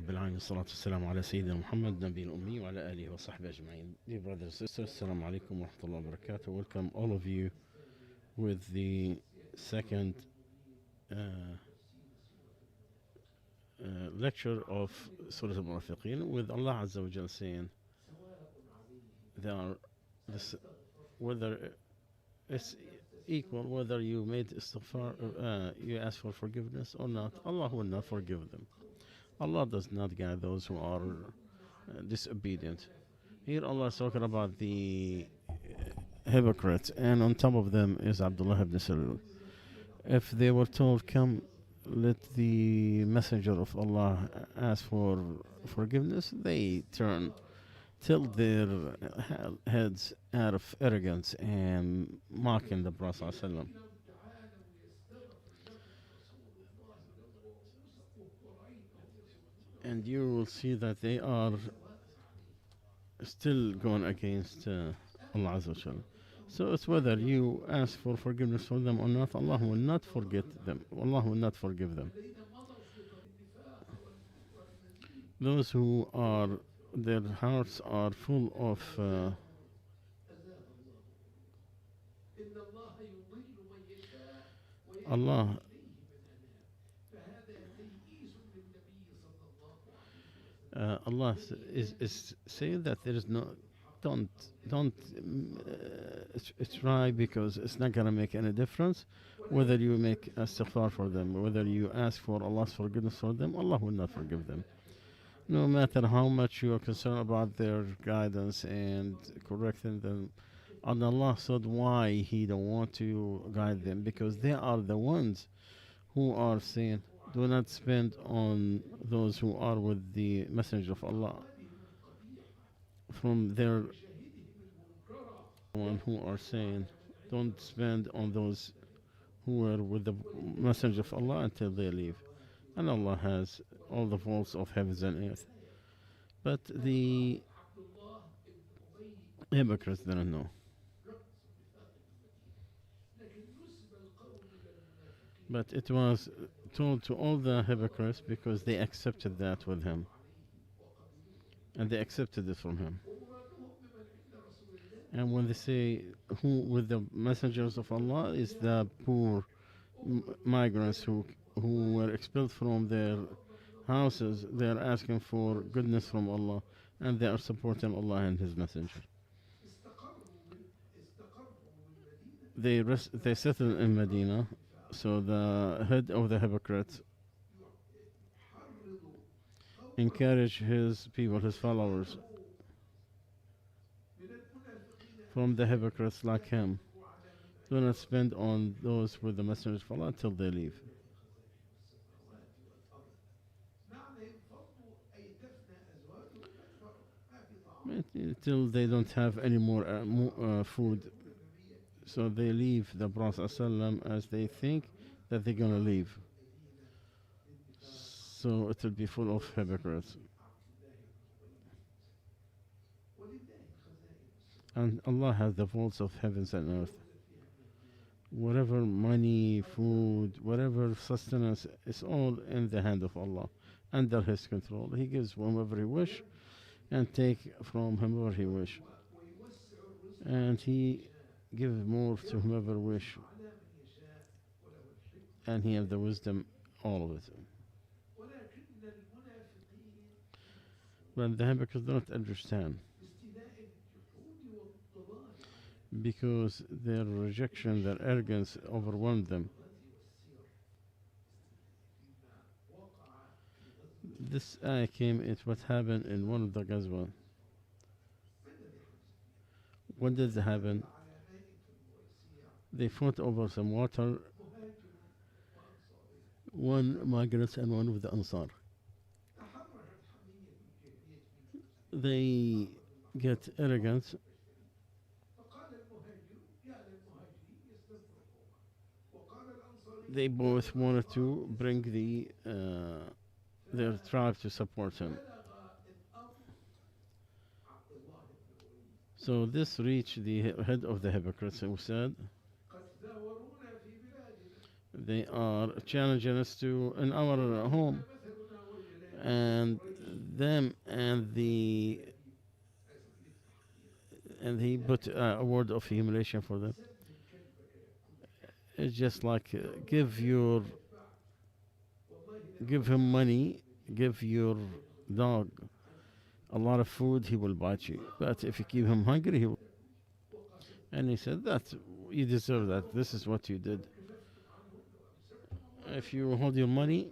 رب العالمين والصلاة والسلام على سيدنا محمد نبي الأمي وعلى آله وصحبه أجمعين. Dear brothers and sisters, Assalamu alaikum wa rahmatullahi wa barakatuh. Welcome all of you with the second uh, lecture of Surah Al-Munafiqoon, with Allah Azza wa Jal saying there are this, whether it's equal whether you made istighfar, you ask for forgiveness or not, Allah will not forgive them. Allah does not guide those who are disobedient. Here Allah is talking about the hypocrites, and on top of them is Abdullah ibn Salul. If they were told, come, let the messenger of Allah ask for forgiveness, they tilt their heads out of arrogance and mocking the Prophet ﷺ. And you will see that they are still going against Allah Azza wa Jalla. So it's whether you ask for forgiveness for them or not, Allah will not forget them. Allah will not forgive them. Those who are, their hearts are full of Allah. Allah is saying that there is no, don't try, because it's not gonna make any difference whether you make istighfar for them, whether you ask for Allah's forgiveness for them. Allah will not forgive them, no matter how much you are concerned about their guidance and correcting them. And Allah said why He don't want to guide them, because they are the ones who are saying, do not spend on those who are with the Messenger of Allah. From their one who are saying, don't spend on those who are with the Messenger of Allah until they leave. And Allah has all the faults of heavens and earth. But the hypocrites didn't know. But it was told to all the hypocrites because they accepted that with him. And they accepted it from him. And when they say who with the messengers of Allah is the poor migrants who were expelled from their houses, they are asking for goodness from Allah, and they are supporting Allah and His Messenger. They settled in Medina, so the head of the hypocrites encouraged his people, his followers, from the hypocrites like him, do not spend on those with the messengers of Allah until they leave. Till they don't have any more food, so they leave the Prophet ﷺ as they think that they're going to leave. So it will be full of hypocrites. And Allah has the vaults of heavens and earth. Whatever money, food, whatever sustenance, is all in the hand of Allah, under His control. He gives whomever He wish and take from whomever He wish. And He gives more to whomever wish. And He has the wisdom, all of it. But the hypocrites don't understand, because their rejection, their arrogance overwhelmed them. This ayah came at what happened in one of the Ghazwa. What did happen? They fought over some water, one migrants and one with the Ansar. They get arrogant. They both wanted to bring their tribe to support him. So this reached the head of the hypocrites, who said, they are challenging us to in our home, and them, and he put a word of humiliation for them. It's just like give him money, give your dog a lot of food, he will bite you. But if you keep him hungry, he will. And he said that you deserve that. This is what you did. If you hold your money,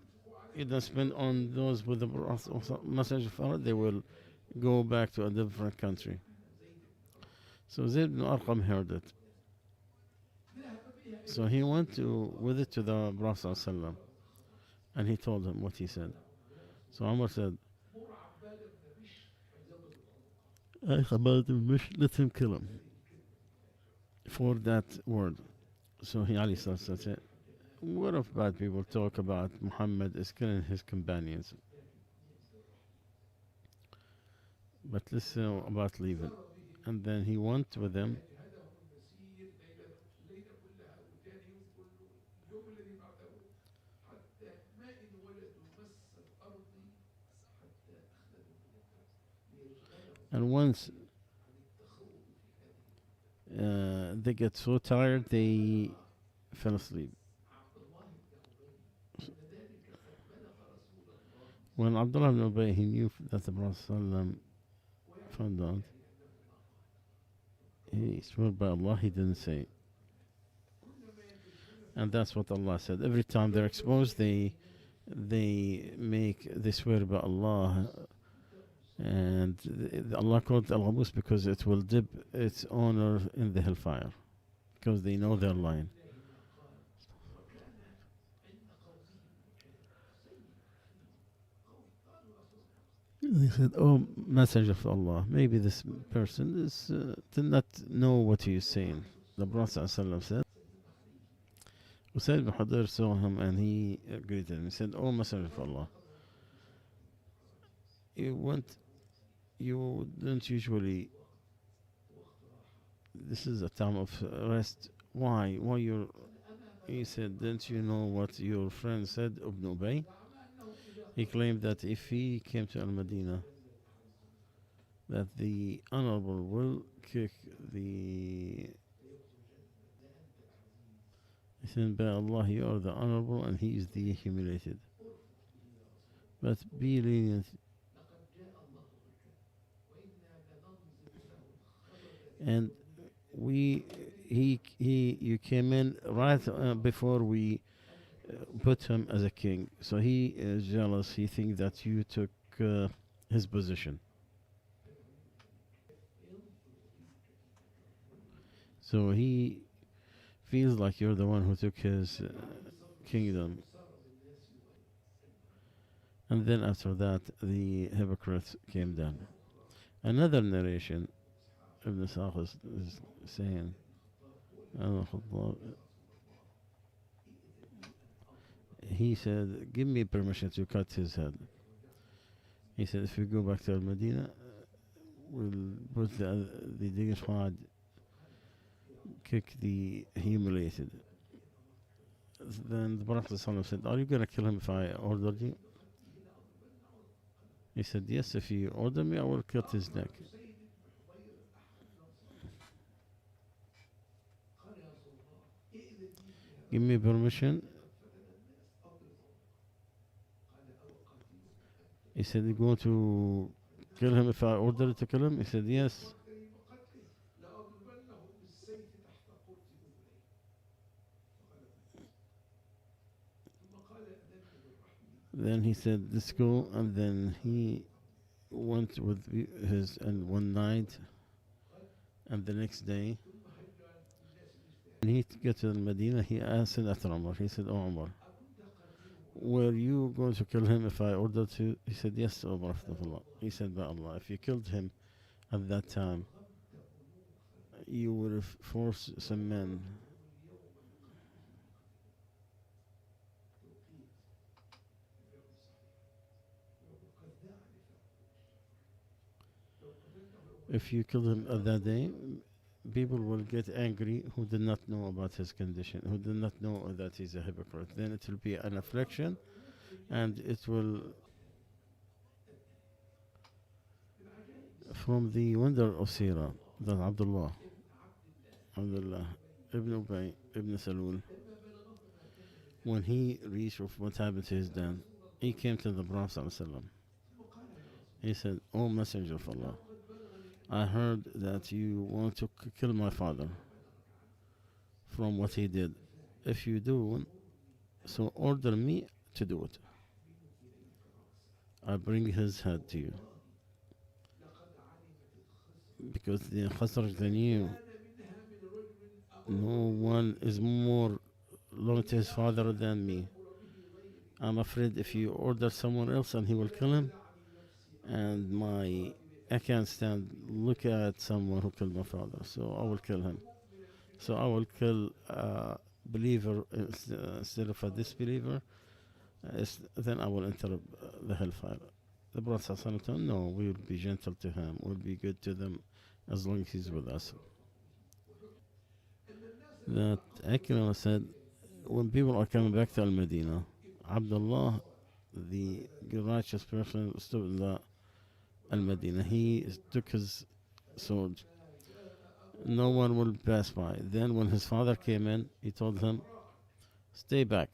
you don't spend on those with the message of Allah, they will go back to a different country. So Zayd ibn Arqam heard it. So he went with it to the Prophet ﷺ, and he told him what he said. So Umar said, let him kill him for that word. So Ali said, what if bad people talk about Muhammad is killing his companions? But listen about leaving. And then he went with them. And once they get so tired, they fell asleep. When Abdullah ibn Ubay, he knew that the Prophet found out, he swore by Allah, he didn't say. And that's what Allah said. Every time they're exposed, they swear by Allah. And Allah called it al-ghamus because it will dip its owner in the hellfire, because they know they're lying. They said, "Oh, Messenger of Allah, maybe this person did not know what he is saying." The Prophet ﷺ said, Usaid bin Hudayr saw him and he greeted him. He said, "Oh, Messenger of Allah, you don't usually, this is a time of rest. Why you're," he said, "don't you know what your friend said, Ibn Ubay? He claimed that if he came to Al-Madinah, that the Honorable will kick the..." He said, "By Allah, you are the Honorable and he is the humiliated. But be lenient." And you came in right before we put him as a king. So he is jealous. He thinks that you took his position. So he feels like you're the one who took his kingdom. And then after that, the hypocrite came down. Another narration, Ibn Ishaq is saying, he said, "Give me permission to cut his head." He said, "If you go back to Al-Madinah, we'll put the Dignifad, kick the humiliated." Then the Prophet ﷺ said, "Are you going to kill him if I ordered you?" He said, "Yes, if you order me, I will cut his neck." "Give me permission." He said, "You going to kill him if I order to kill him?" He said, "Yes." Then he said, "Let's go." And then he went with his, and one night, and the next day, when he got to Medina, he asked after Umar. He said, "Oh, Umar, were you going to kill him if I ordered to?" He said, "Yes, O Prophet of Allah." He said, "By Allah, if you killed him at that time, you would have forced some men." If you killed him at that day, people will get angry who did not know about his condition, who did not know that he's a hypocrite. Then it will be an affliction, and it will from the wonder of Sirah, that Abdullah ibn Ubay ibn Salul, when he reached what happened to his dad, he came to the Prophet ﷺ. He said, "O Messenger of Allah, I heard that you want to kill my father from what he did. If you do, so order me to do it. I bring his head to you." Because the Khazraj knew no one is more loyal to his father than me. I'm afraid if you order someone else and he will kill him, and I can't stand look at someone who killed my father, so I will kill him. So I will kill a believer instead of a disbeliever, then I will enter the hellfire. The Prophet ﷺ, no, we will be gentle to him, we'll be good to them as long as he's with us. That Akram said, when people are coming back to Al-Medina, Abdullah, the righteous person, stood in the Al-Medina. He took his sword. No one will pass by. Then when his father came in, he told him, "Stay back."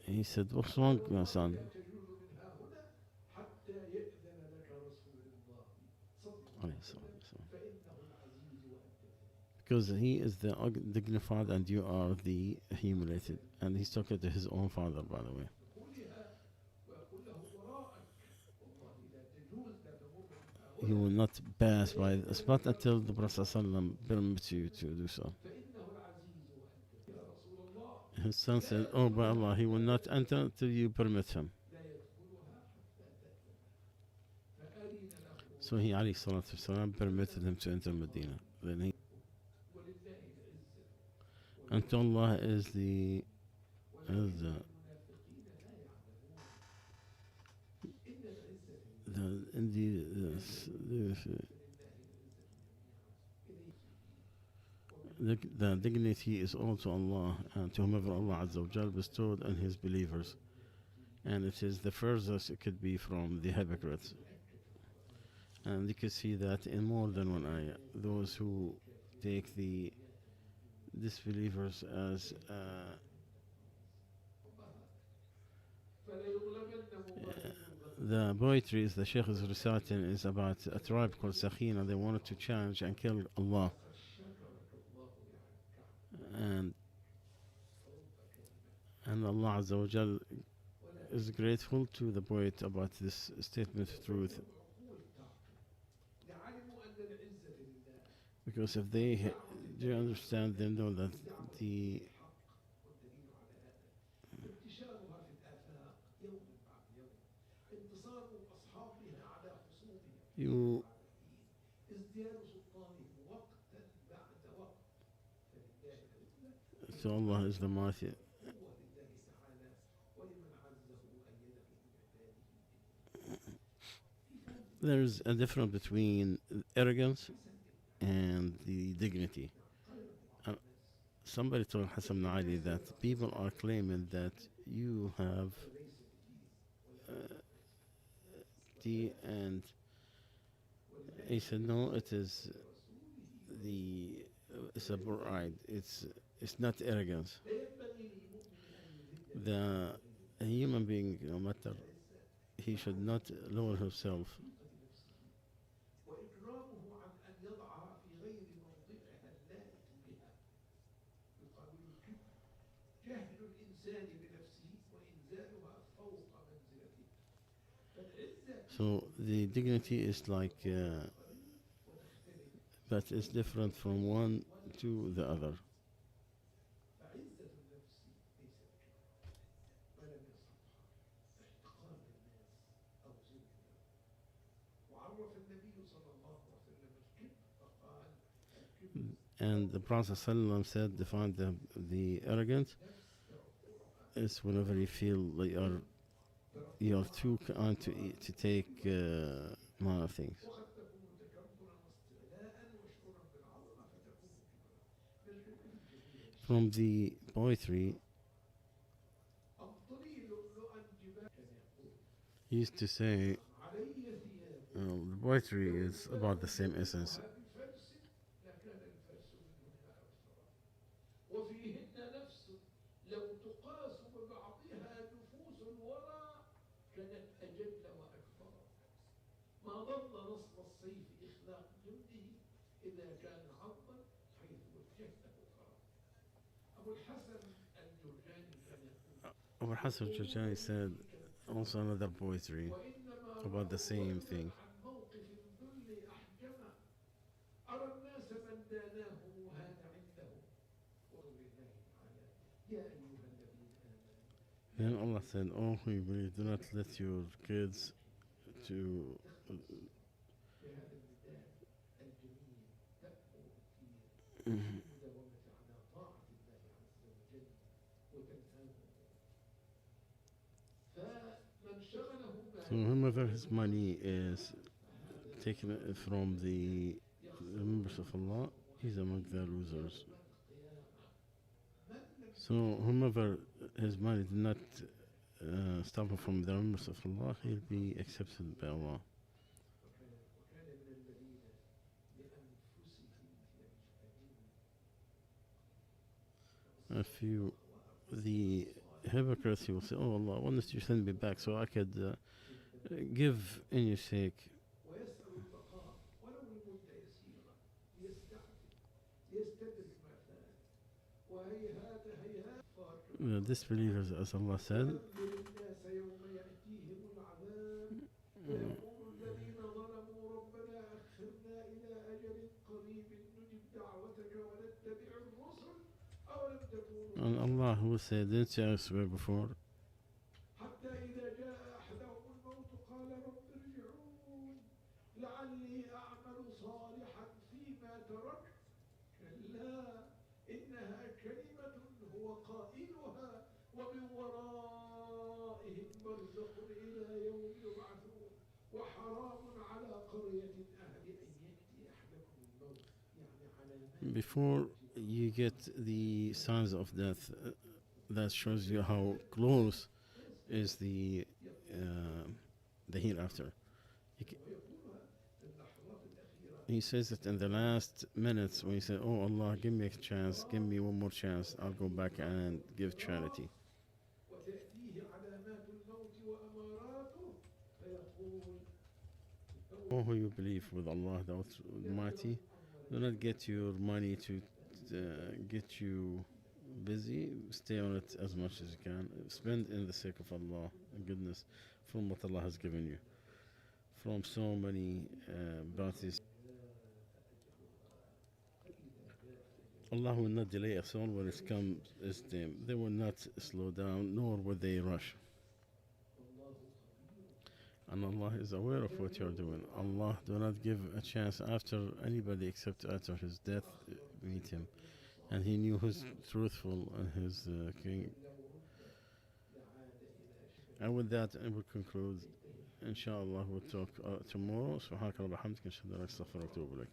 He said, "What's wrong, my son?" Because he is the dignified and you are the humiliated. And he's talking to his own father, by the way. He will not pass by the spot until the Prophet ﷺ permits you to do so. His son said, "Oh, by Allah, he will not enter until you permit him." So he, alayhi salatu wasalam, permitted him to enter Medina. Then he, unto Allah is the the dignity is also Allah, and to whomever Allah Azza wa Jal bestowed on His believers, and it is the furthest it could be from the hypocrites. And you can see that in more than one ayah. Those who take the disbelievers as the poetry is the Sheikh is reciting is about a tribe called Sakhina. They wanted to challenge and kill Allah. And Allah Azza wa Jal is grateful to the poet about this statement of truth. Because if they do understand, they know that so Allah is the mighty. There's a difference between arrogance and the dignity. Somebody told Hassan ibn Ali that people are claiming that you have and he said, no, it is it's a pride. It's not arrogance. The human being, no matter, he should not lower himself. So the dignity is like, but it's different from one to the other. And the Prophet ﷺ said, defined the arrogant is whenever you feel like you're too kind to take minor things. From the poetry, he used to say, The poetry is about the same essence. Abu Hassan Jurjani said also another poetry about the same thing. Then Allah said, "Oh, who believe, do not let your kids to so whomever his money is taken from the members of Allah, he's among the losers. So whomever his money did not stop him from the members of Allah, he'll be accepted by Allah. If you, the hypocrites, he will say, "Oh Allah, why don't you send me back so I could give in your sake?" The disbelievers, as Allah said, and Allah who said, "Didn't you swear before?" Before you get the signs of death, that shows you how close is the hereafter. He says it in the last minutes when he said, "Oh Allah, give me a chance, give me one more chance, I'll go back and give charity." Oh, who you believe with Allah the Almighty, do not get your money to get you busy. Stay on it as much as you can. Spend in the sake of Allah and goodness from what Allah has given you. From so many bounties. Allah will not delay a soul when it comes His time. They will not slow down, nor will they rush. And Allah is aware of what you're doing. Allah do not give a chance after anybody except after his death meet him. And he knew who's truthful and who's king. And with that, I will conclude. Inshallah, we'll talk tomorrow. سبحانك اللهم وبحمدك نشهد أن لا إله إلا أنت نستغفرك ونتوب إليك.